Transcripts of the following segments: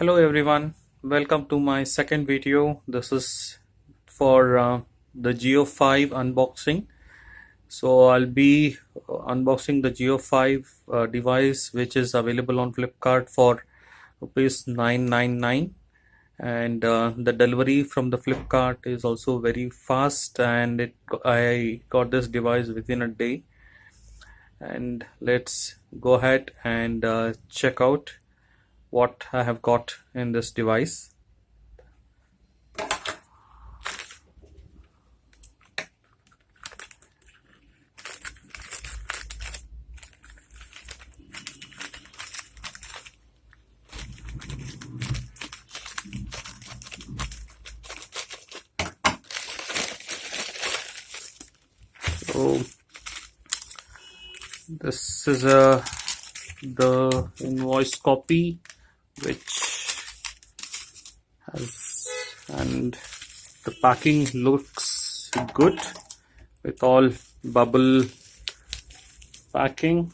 Hello everyone, welcome to my second video. This is for the JioFi unboxing. So I'll be unboxing the JioFi device, which is available on Flipkart for rupees 999, and the delivery from the Flipkart is also very fast, and I got this device within a day. And let's go ahead and check out what I have got in this device. So this is the invoice copy, which has, and the packing looks good with all bubble packing.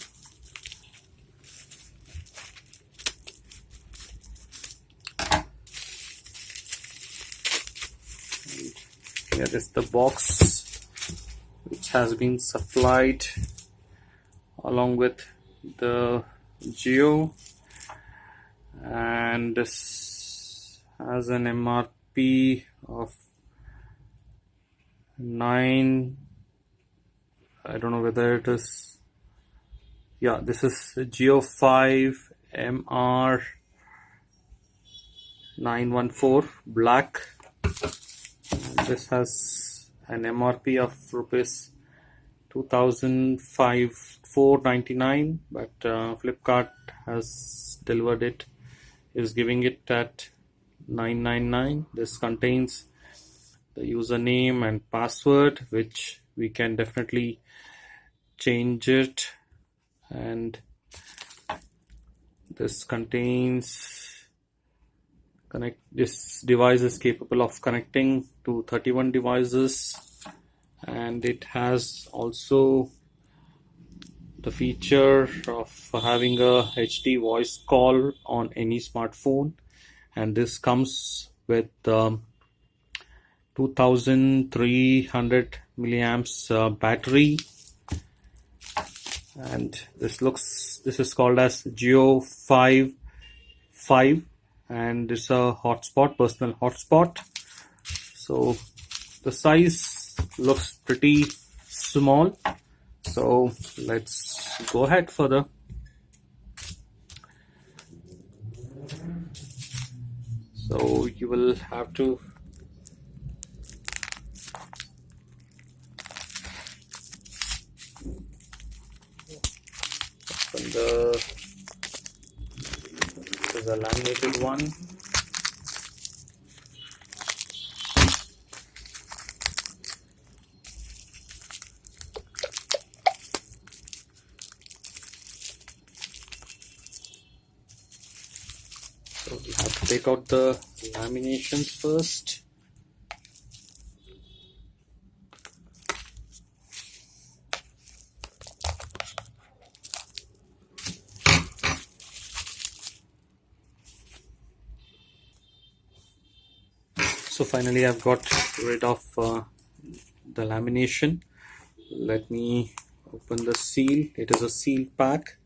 Here is the box which has been supplied along with the Jio, and this has an MRP of 9. I don't know whether it is, yeah, this is JioFi JMR 914 black. This has an MRP of rupees 2,499, but Flipkart has delivered it, is giving it at 999. This contains the username and password, which we can definitely change it, and this device is capable of connecting to 31 devices, and it has also the feature of having a HD voice call on any smartphone, and this comes with 2300 milliamps battery, and this is called as JioFi 5, and it's a hotspot, personal hotspot. So the size looks pretty small, so let's go ahead further. So you will have to open this is a laminated one. So we have to take out the laminations first. So finally I've got rid of the lamination. Let me open the seal. It is a seal pack,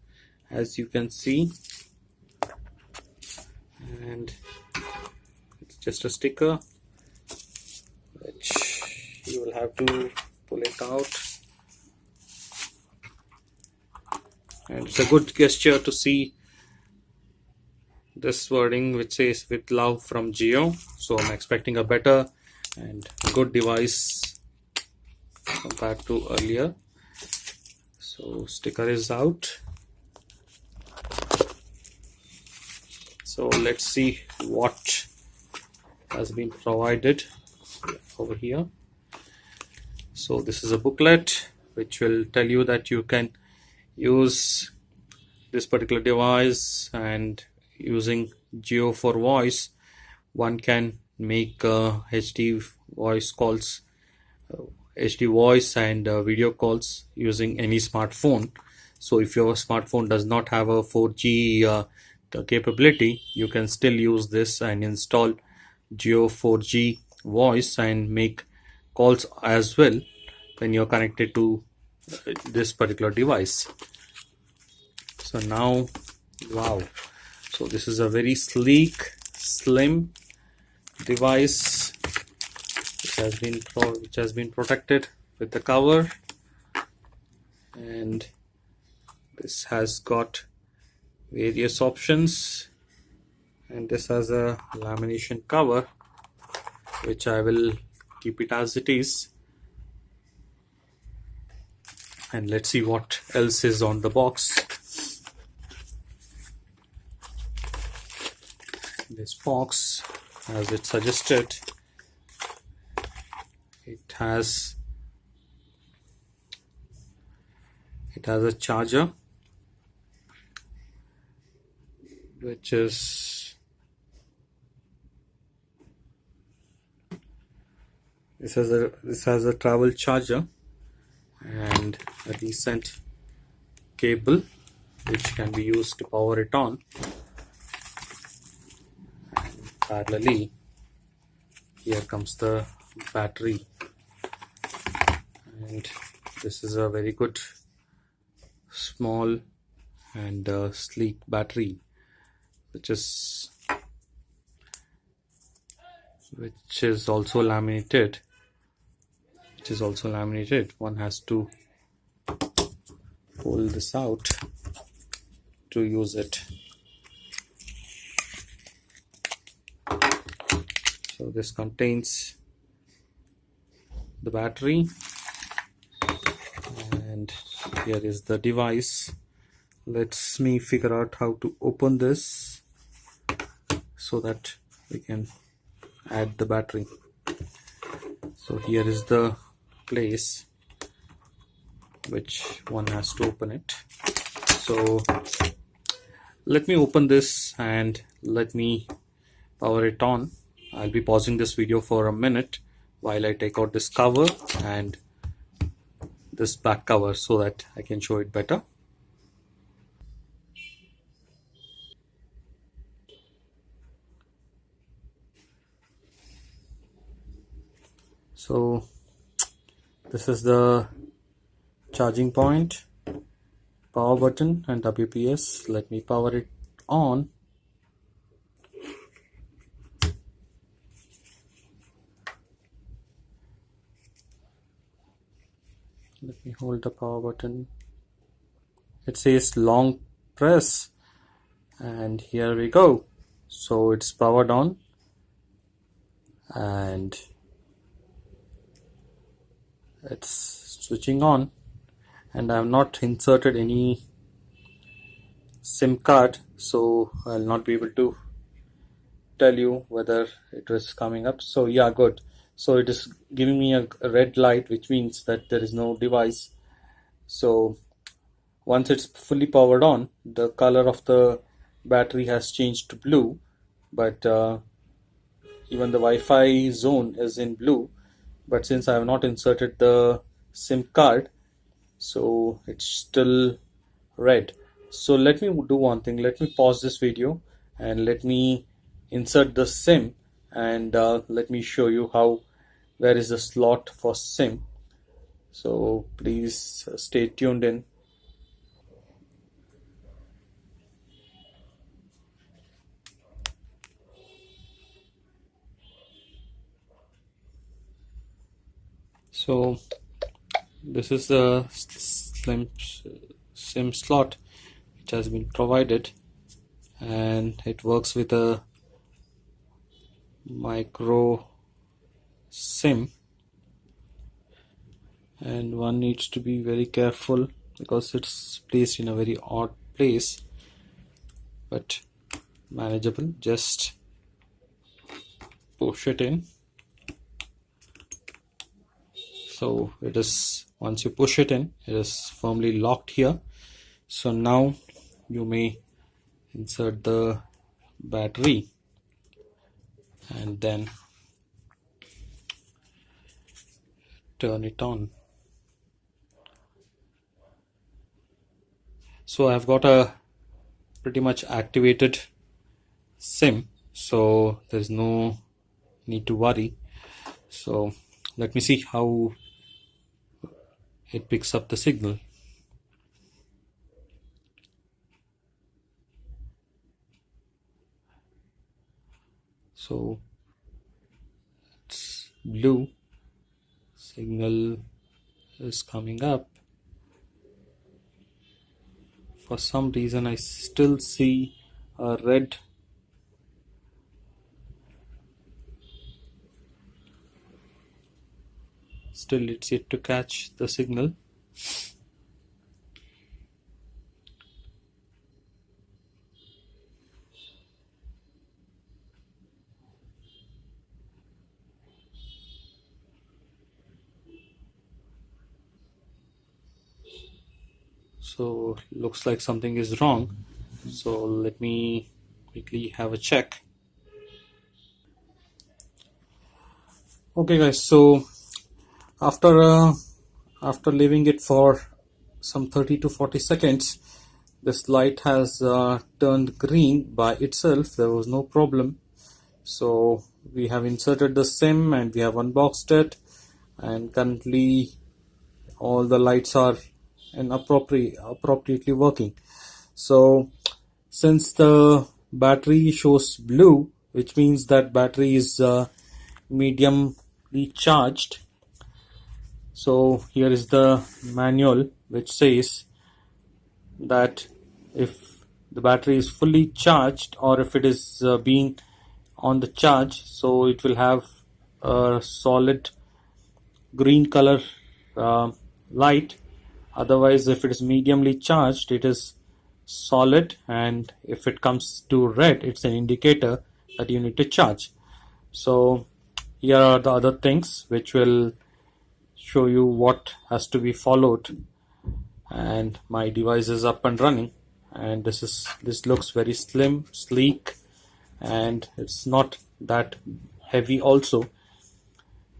as you can see, and it's just a sticker which you will have to pull it out, and it's a good gesture to see this wording which says "with love from Jio." So I'm expecting a better and good device compared to earlier. So sticker is out. So let's see what has been provided over here. So this is a booklet which will tell you that you can use this particular device, and using Jio for voice, one can make HD voice calls, HD voice and video calls using any smartphone. So if your smartphone does not have a 4G capability, you can still use this and install Jio 4G voice and make calls as well when you're connected to this particular device. So now, wow, so this is a very sleek, slim device which has been protected with the cover, and this has got various options, and this has a lamination cover which I will keep it as it is. And let's see what else is on the box. This box, as it suggested, it has a charger, which is this has a travel charger and a decent cable which can be used to power it on. And parallelly, here comes the battery, and this is a very good small and sleek battery which is also laminated. One has to pull this out to use it. So this contains the battery, and here is the device. Let's me figure out how to open this so that we can add the battery. So here is the place which one has to open it. So let me open this and let me power it on. I'll be pausing this video for a minute while I take out this cover and this back cover so that I can show it better. So this is the charging point, power button and WPS. Let me power it on. Let me hold the power button. It says long press, and here we go. So it's powered on, and it's switching on, and I have not inserted any SIM card, so I'll not be able to tell you whether it was coming up. So yeah, good. So it is giving me a red light, which means that there is no device. So once it's fully powered on, the color of the battery has changed to blue, but even the Wi-Fi zone is in blue. But since I have not inserted the SIM card, so it's still red. So let me do one thing. Let me pause this video and let me insert the SIM, and let me show you where is the slot for SIM. So please stay tuned in. So this is the SIM slot which has been provided, and it works with a micro SIM, and one needs to be very careful because it's placed in a very odd place, but manageable. Just push it in. So it is, once you push it in, it is firmly locked here. So now you may insert the battery and then turn it on. So I've got a pretty much activated SIM, so there's no need to worry. So let me see how it picks up the signal. So it's blue, signal is coming up. For some reason I still see a red still it's yet to catch the signal. So looks like something is wrong, so let me quickly have a check. Okay guys, so after leaving it for some 30 to 40 seconds, this light has turned green by itself. There was no problem. So we have inserted the SIM and we have unboxed it, and currently all the lights are appropriately working. So since the battery shows blue, which means that battery is mediumly charged. So here is the manual which says that if the battery is fully charged, or if it is being on the charge, so it will have a solid green color light. Otherwise, if it is mediumly charged, it is solid, and if it comes to red, it's an indicator that you need to charge. So here are the other things which will show you what has to be followed. And my device is up and running, and this looks very slim, sleek, and it's not that heavy also.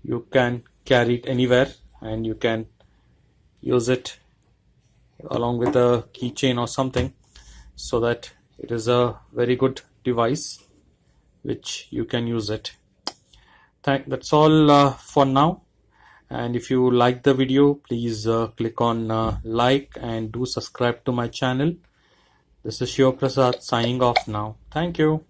You can carry it anywhere, and you can use it along with a keychain or something, so that it is a very good device which you can use it. That's all for now. And if you like the video, please click on like and do subscribe to my channel. This is Shiv Prasad signing off now. Thank you.